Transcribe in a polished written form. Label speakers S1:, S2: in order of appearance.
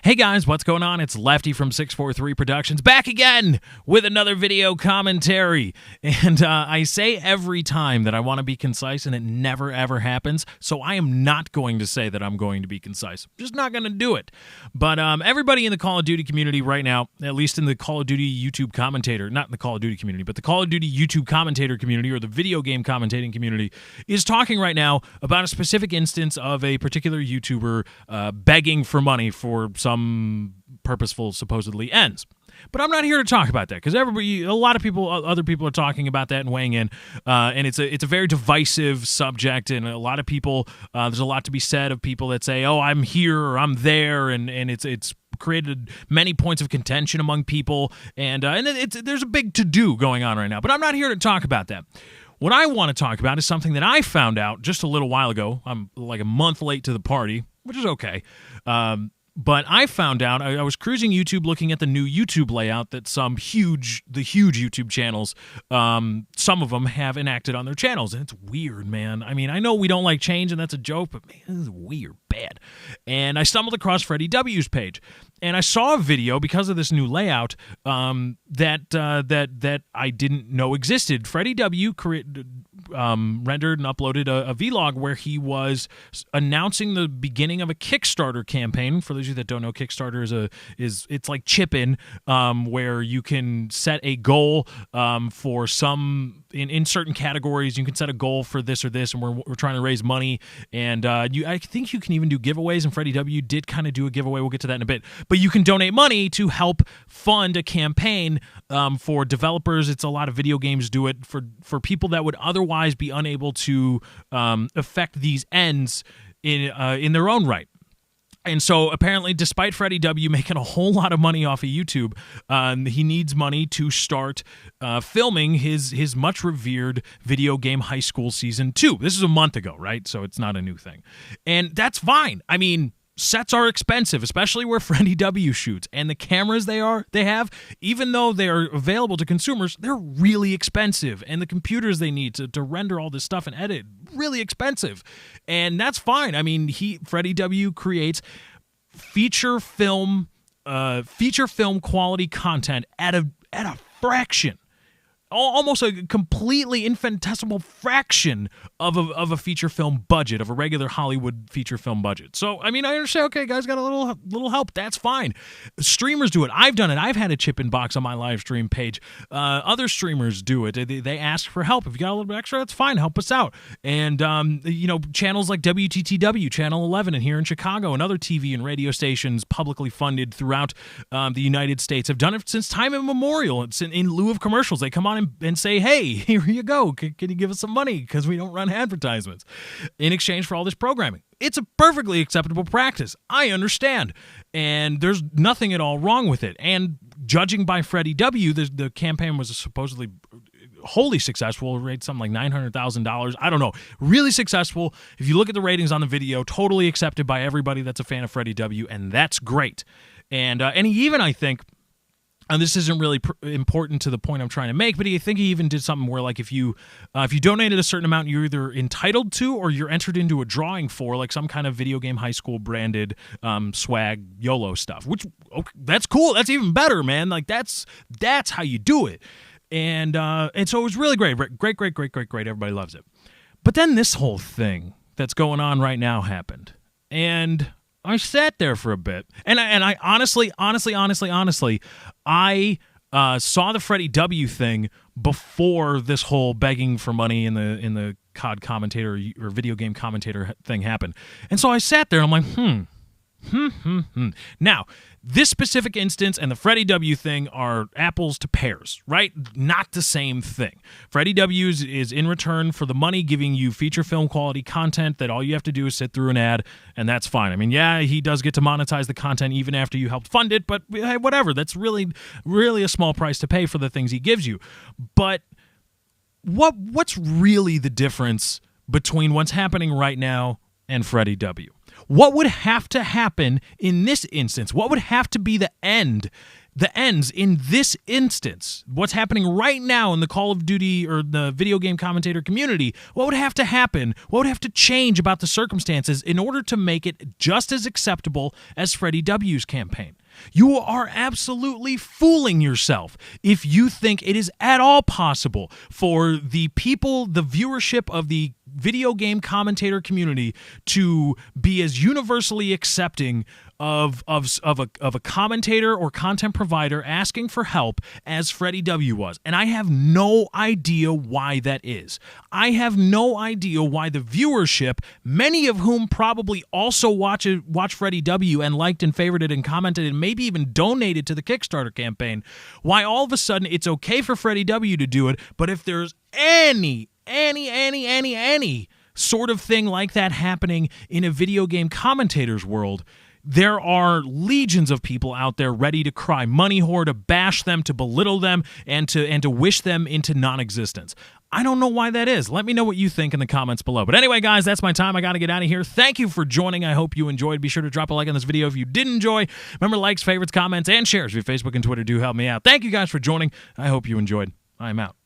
S1: Hey guys, what's going on? It's Lefty from 643 Productions back again with another video commentary. And I say every time that I want to be concise and it never ever happens, so I am not going to say that I'm going to be concise. I'm just not going to do it. But everybody in the Call of Duty community right now, at least in the Call of Duty YouTube commentator, not in the Call of Duty community, but the Call of Duty YouTube commentator community or the video game commentating community is talking right now about a specific instance of a particular YouTuber begging for money for some purposeful, supposedly, ends. But I'm not here to talk about that because a lot of people, other people are talking about that and weighing in, and it's a very divisive subject, and a lot of people, there's a lot to be said of people that say, "Oh, I'm here" or "I'm there," and it's created many points of contention among people, and there's a big to-do going on right now. But I'm not here to talk about that. What I want to talk about is something that I found out just a little while ago. I'm like a month late to the party, which is okay. But I found out, I was cruising YouTube looking at the new YouTube layout that the huge YouTube channels, some of them have enacted on their channels. And it's weird, man. I mean, I know we don't like change and that's a joke, but man, this is weird, bad. And I stumbled across Freddie W's page. And I saw a video because of this new layout that I didn't know existed. Freddie W rendered and uploaded a vlog where he was announcing the beginning of a Kickstarter campaign. For those of you that don't know, Kickstarter it's like chip in, where you can set a goal for some in certain categories. You can set a goal for this or this, and we're trying to raise money. And I think you can even do giveaways. And Freddie W did kind of do a giveaway. We'll get to that in a bit. But you can donate money to help fund a campaign for developers. It's a lot of video games do it for people that would otherwise be unable to affect these ends in their own right. And so apparently, despite Freddie W making a whole lot of money off of YouTube, he needs money to start filming his much revered video game High School Season 2. This is a month ago, right? So it's not a new thing. And that's fine. I mean, sets are expensive, especially where Freddie W shoots, and the cameras they have, even though they are available to consumers, they're really expensive, and the computers they need to render all this stuff and edit, really expensive, and that's fine. I mean, Freddie W creates feature film quality content at a fraction. Almost a completely infinitesimal fraction of a feature film budget, of a regular Hollywood feature film budget. So, I mean, I understand, okay, guys got a little help. That's fine. Streamers do it. I've done it. I've had a chip in box on my live stream page. Other streamers do it. They ask for help. If you got a little bit extra, that's fine. Help us out. And, channels like WTTW, Channel 11, and here in Chicago, and other TV and radio stations publicly funded throughout the United States have done it since time immemorial. It's in lieu of commercials. They come on and say, hey, here you go. Can you give us some money? Because we don't run advertisements in exchange for all this programming. It's a perfectly acceptable practice. I understand. And there's nothing at all wrong with it. And judging by Freddie W, the campaign was supposedly wholly successful, rated something like $900,000. I don't know. Really successful. If you look at the ratings on the video, totally accepted by everybody that's a fan of Freddie W, and that's great. And he even, I think, and this isn't really important to the point I'm trying to make, but I think he even did something where, like, if you donated a certain amount, you're either entitled to or you're entered into a drawing for, like, some kind of video game high school branded swag YOLO stuff. Which, okay, that's cool. That's even better, man. Like, that's how you do it. And so it was really great. Great. Everybody loves it. But then this whole thing that's going on right now happened. And I sat there for a bit, and I honestly, I saw the Freddie W thing before this whole begging for money in the COD commentator or video game commentator thing happened, and so I sat there and I'm like, Now, this specific instance and the Freddie W thing are apples to pears, right? Not the same thing. Freddie W is in return for the money giving you feature film quality content that all you have to do is sit through an ad, and that's fine. I mean, yeah, he does get to monetize the content even after you helped fund it, but hey, whatever. That's really, really a small price to pay for the things he gives you. But what's really the difference between what's happening right now and Freddie W? What would have to happen in this instance? What would have to be the ends in this instance? What's happening right now in the Call of Duty or the video game commentator community? What would have to happen? What would have to change about the circumstances in order to make it just as acceptable as Freddie W's campaign? You are absolutely fooling yourself if you think it is at all possible for the people, the viewership of the video game commentator community to be as universally accepting of a commentator or content provider asking for help as Freddie W was. And I have no idea why that is. I have no idea why the viewership, many of whom probably also watch Freddie W and liked and favorited and commented and maybe even donated to the Kickstarter campaign, why all of a sudden it's okay for Freddie W to do it, but if there's any sort of thing like that happening in a video game commentator's world, there are legions of people out there ready to cry money whore, to bash them, to belittle them, and to wish them into non-existence. I don't know why that is. Let me know what you think in the comments below. But anyway, guys, that's my time. I got to get out of here. Thank you for joining. I hope you enjoyed. Be sure to drop a like on this video if you did enjoy. Remember, likes, favorites, comments, and shares via Facebook and Twitter do help me out. Thank you guys for joining. I hope you enjoyed. I'm out.